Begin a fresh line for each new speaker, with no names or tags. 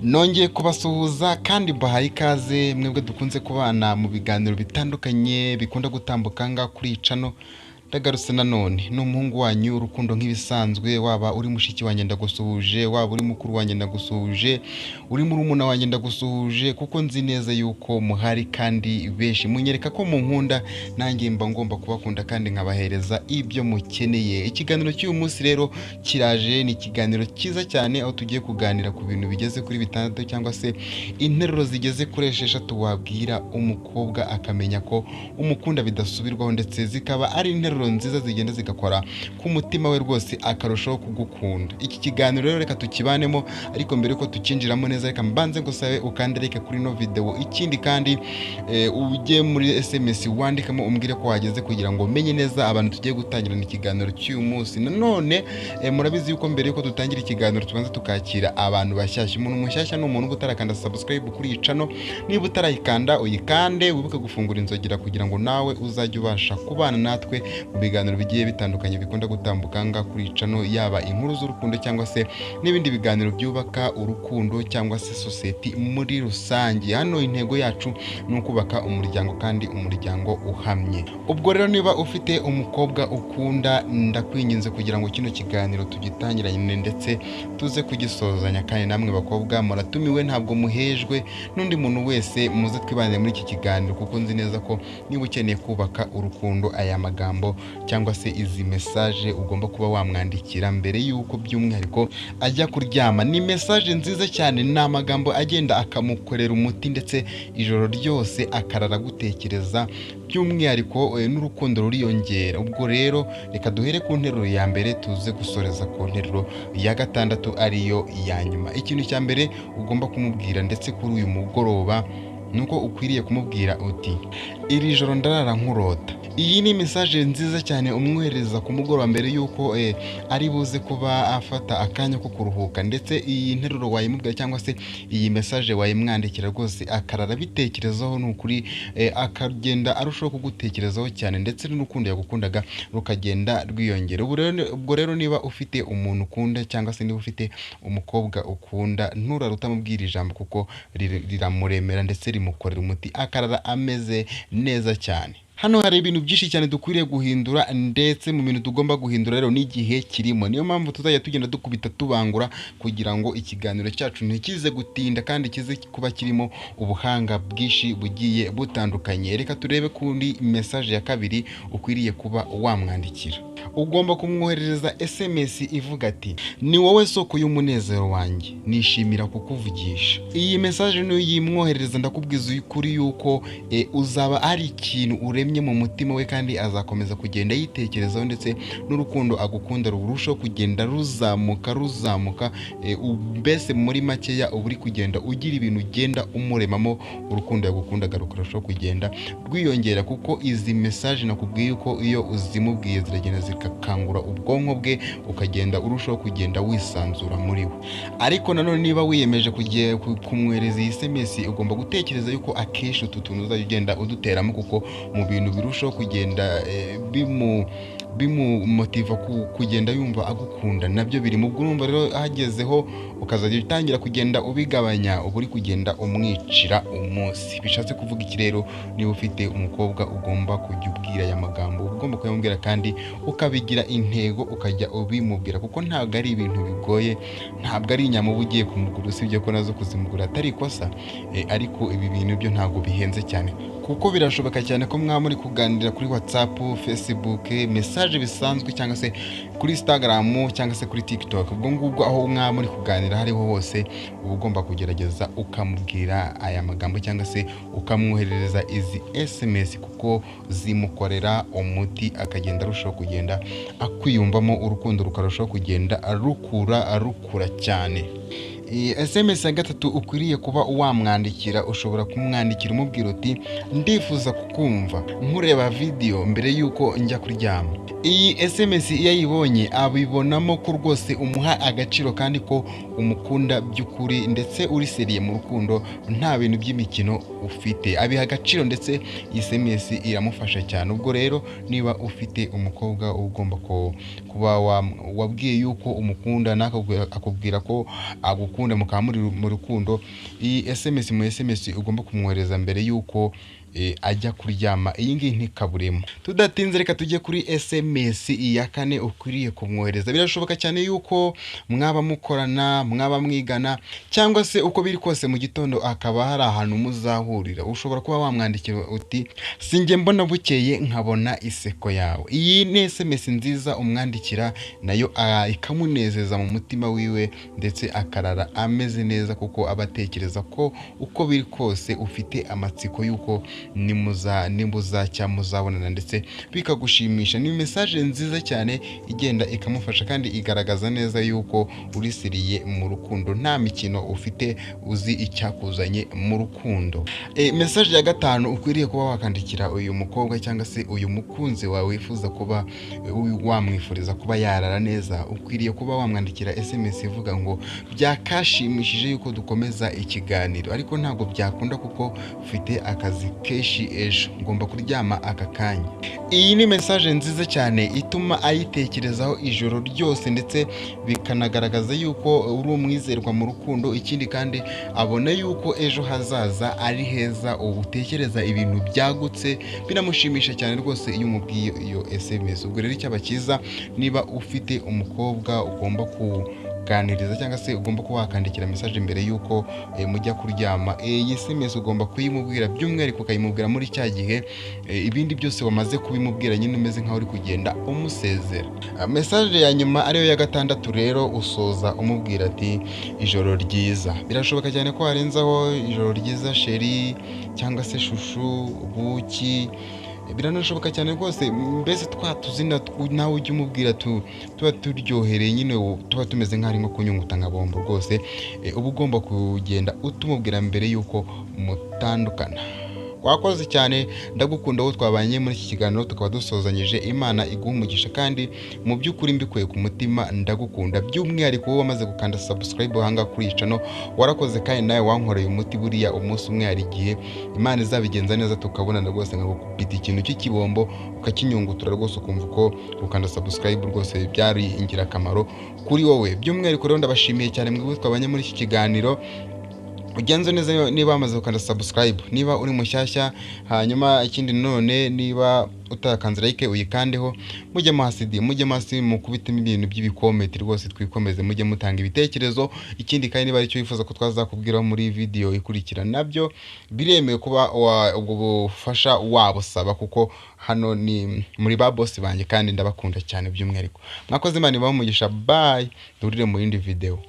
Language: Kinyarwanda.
nongeye kubasuhuza kandi bahaye ikaze mwebwe dukunze kubana mu biganiro bitandukanye bikunda gutambuka nga kuri icano. Ndagarutse nanone n'umuhungu wanyu urukundo nk'ibisanzwe, waba uri mushiki wanjye ndagusuhuje, waba uri mukuru wanjye ndagusuhuje, uri murumuna wanjye ndagusuhuje, kuko nzi neza yuko muhari kandi benshi munyereka ko munkunda, nanjye mba ngomba kubakunda kandi nkabahereza ibyo mukeneye. Ikiganiro cy'uyu munsi rero kiraje, ni ikiganiro cyiza cyane aho tugiye kuganira ku bintu bigeze kuri bitandatu cyangwa se interuro zigeze kuri esheshatu wabwira umukobwa akamenya ko umukunda bidasubirwaho, ndetse zikaba ari interuro nziza zigenda zigakora ku mutima we rwose akarushaho kugukunda. Iki kiganiro rero reka tukibanemo, ariko mbere yuko tukinjiramo neza reka mbanze ngusabe ukande like kuri no video. Ikindi kandi ujye muri SMS wandikamo umbwire ko wageze kugira ngo menye neza abantu tugiye gutangirana ikiganiro cy'uyu munsi. Nanone murabizi yuko mbere yuko dutangira ikiganiro tubanza tukakira abantu bashyashya. Umuntu mushyashya ni umuntu utarakanda subscribe kuri icano, niba utarayikanda uyikande, wibuke gufungura inzogera kugira ngo nawe uzajye ubasha kubana natwe mu biganiro bigiye bitandukanye bikunda gutambuka nga kuri icano, yaba inkuru z'urukundo cyangwa se n'ibindi biganiro byubaka urukundo cyangwa se society muri rusange. Hano intego yacu ni ukubaka umuryango kandi umuryango uhamye. Ubwo rero niba ufite umukobwa ukunda, ndakwinginze kugira ngo kino kiganiro tugitangirane ndetse tuze kugisozanya, kandi namwe bakobwa muratumiwe, ntabwo muhejwe n'undi muntu wese, muze twibanire muri iki kiganiro kuko nzi neza ko niba ukeneye kubaka urukundo, aya magambo cyangwa se izi message ugomba kuba wamwandikira mbere yuko by'umwihariko ajya kuryama. Ni message nziza cyane, ni amagambo agenda akamukorera umuti ndetse ijoro ryose akarara gutekereza, by'umwihariko n'urukundo ruriyongera. Ubwo rero reka duhere ku nteruro ya mbere tuze gusoreza ku nteruro ya gatandatu ariyo ya nyuma. Ikintu cya mbere ugomba kumubwira ndetse kuri uyu mugoroba nuko ukwiriye kumubwira uti iri joro ndarara nkurota. Iyi ni message nziza cyane umwohereza ku mugoroba mbere yuko ari buze kuba afata akanya ko kuruhuka, ndetse iyi nteruro wayimubwira cyangwa se iyi message wayimwandikira rwose akarara bitekerezaho, n'ukuri akagenda arushaho kugutekerezaho cyane, ndetse n'urukundo yagukundaga rukagenda rwiyongera. Ubwo rero niba ufite umuntu ukunda cyangwa se niba ufite umukobwa ukunda, nturara utamubwira ijambo kuko riramuremera ndetse rimukorera umuti akarara ameze neza cyane. Hano hari ibintu byinshi cyane dukwiriye guhindura, ndetse mu bintu tugomba guhindura rero n'igihe kirimo. Niyo mpamvu tuzajya tugenda dukubita tubangura kugira ngo ikiganiro cyacu ntikize gutinda kandi kize kuba kirimo ubuhanga bwinshi bugiye butandukanye. Reka turebe kundi message ya kabiri ukwiriye kuba wamwandikira. Ugomba kumwoherereza SMS ivuga ati ni wowe soko y'umunezero wanjye, nishimira kukuvugisha. Iyi message niyo yimwoherereza, ndakubwiza ukuri yuko uzaba ari ikintu uremye mu mutima we, kandi azakomeza kugenda yitekerezaho, ndetse n'urukundo agukunda rurushaho kugenda ruzamuka. Mbese muri makeya uba uri kugenda ugira ibintu ugenda umuremamo, urukundo yagukundaga rukarushaho kugenda rwiyongera, kuko izi message nakubwiye yuko iyo uzimubwiye ziragenda zikakangura ubwonko bwe, ukagenda urushaho kugenda wisanzura muri we. Ariko nanone niba wiyemeje kugiye kumwohereza iyi SMS, ugomba gutekereza yuko akenshi utu tuntu uzajya ugenda uduteramo, kuko mu bintu birushaho kugenda bimumotiva kugenda yumva agukunda nabyo biri mu bwumva. Rero hagezeho ukazajya utangira kugenda ubigabanya, uba uri kugenda umwicira umunsi. Bishatse kuvuga iki rero? Niba ufite umukobwa ugomba kujya ubwira aya magambo, ugomba kuyamubwira kandi ukabigira intego ukajya ubimubwira, kuko ntabwo ari ibintu bigoye, ntabwo ari inyama uba ugiye kumugura, usibye ko nazo kuzimugura atari ikosa, ariko ibi bintu byo ntabwo bihenze cyane, kuko birashoboka cyane ko mwaba muri kuganira kuri WhatsApp, Facebook, message bisanzwe, cyangwa se kuri Instagram cyangwa se kuri TikTok. Ubwo ngubwo aho mwaba muri kuganira hariho hose uba ugomba kugerageza ukamubwira aya magambo cyangwa se ukamwoherereza izi SMS, kuko zimukorera umuti akagenda arushaho kugenda akwiyumvamo, urukundo rukarushaho kugenda rukura cyane. SMS ya gatatu ukwiriye kuba wamwandikira, ushobora kumwandikira umubwira uti ndifuza kukumva nkureba video mbere yuko njya kuryama. iyi SMS iyo ayibonye abibonamo ko rwose umuha agaciro kandi ko umukunda by'ukuri ndetse uri seriye mu rukundo, nta bintu by'imikino ufite. Abiha agaciro ndetse iyi SMS iramufasha cyane. Ubwo rero niba ufite umukobwa ugomba kuba wabwiye yuko umukunda akubwira ko agukunda mukaba muri mu rukundo, iyi SMS ugomba kumwohereza mbere yuko ajya kuryama. Iyi ngiyi ntikaburemo. Tudatinze reka tujye kuri SMS ya kane ukwiriye kumwohereza. Birashoboka cyane yuko mwaba mukorana, mwaba mwigana, cyangwa se uko biri kose mu gitondo akaba hari ahantu muzahurira. Ushobora kuba wamwandikira uti sinjye mbona bukeye nkabona iseko yawe. Iyi ni SMS nziza umwandikira, nayo ikamunezeza mu mutima wiwe ndetse akarara ameze neza, kuko abatekereza ko uko biri kose ufite amatsiko yuko nimuzacya muzabonana ndetse bikagushimisha. Ni message nziza cyane igenda ikamufasha kandi igaragaza neza yuko urisiriye mu rukundo, nta mikino ufite, uzi icyakuzanye mu rukundo. Message ya gatanu ukwiriye kuba wakandikira uyu mukobwa cyangwa se uyu mukunzi wawe wifuza kuba wamwifuriza kuba yarara neza, ukwiriye kuba wamwandikira SMS ivuga ngo byakashimishije yuko dukomeza ikiganiro, ariko ntabwo byakunda kuko ufite akazi keshi ejo, ngomba kuryama aka kanya. Iyi ni message nziza cyane ituma ayitekerezaho ijoro ryose ndetse bikanagaragaza yuko uri umwizerwa mu rukundo. Ikindi kandi abona yuko ejo hazaza ari heza, utekereza ibintu byagutse, binamushimisha cyane rwose iyo umubwiye iyo SMS. Ubwo rero icyaba cyiza, niba ufite umukobwa ugomba kuganiriza cyangwa se ugomba kuba wakandikira message mbere yuko mujya kuryama, iyi SMS ugomba kuyimubwira by'umwihariko, ukayimubwira muri cya gihe ibindi byose wamaze kubimubwira, nyine umeze nkaho uri kugenda umusezera. Message ya nyuma ariyo ya gatandatu rero usoza umubwira ati ijoro ryiza. Birashoboka cyane ko warenzaho ijoro ryiza sheri cyangwa se shushu, buki. Biranashoboka cyane rwose, mbese twatuzina nawe ujye umubwira tuba turyohereye, nyine tuba tumeze nk'ari nko kunyunguta nka bombo rwose. Uba ugomba kugenda utumubwira mbere yuko mutandukana. Wakoze cyane, ndagukunda wowe twabanye muri iki kiganiro tukaba dusozanyije. Imana iguha umugisha kandi mu by'ukuri mbikuye ku mutima ndagukunda. By'umwihariko wowe wamaze gukanda subscribe hanga kuri iyi channel, warakoze kandi nawe wankoreye umuti. Buriya umunsi umwe hari igihe Imana izabigenza neza tukabonana rwose, nkagukubita ikintu cy'ikibombbo ukakinyungutura rwose, ukumva ko gukanda subscribe rwose byari ingirakamaro kuri wowe. By'umwihariko rero ndabashimiye cyane mwebwe twabanye muri iki kiganiro. Ugenze neza niba wamaze gukanda subscribe, niba uri mushyashya. Hanyuma ikindi none, niba utakanze like uyikandeho, mujye hasi mukubitemo ibintu by'ibikomenti rwose, twikomeze mujye mutanga ibitekerezo. Ikindi kandi niba aricyo wifuza ko twazakubwiraho muri video ikurikira, nabyo biremewe kuba ubwo bufasha wabusaba, kuko hano ni muri ba boss banjye kandi ndabakunda cyane by'umwihariko. Mwakoze, Imana ibahe umugisha. Bye, durire mu yindi video.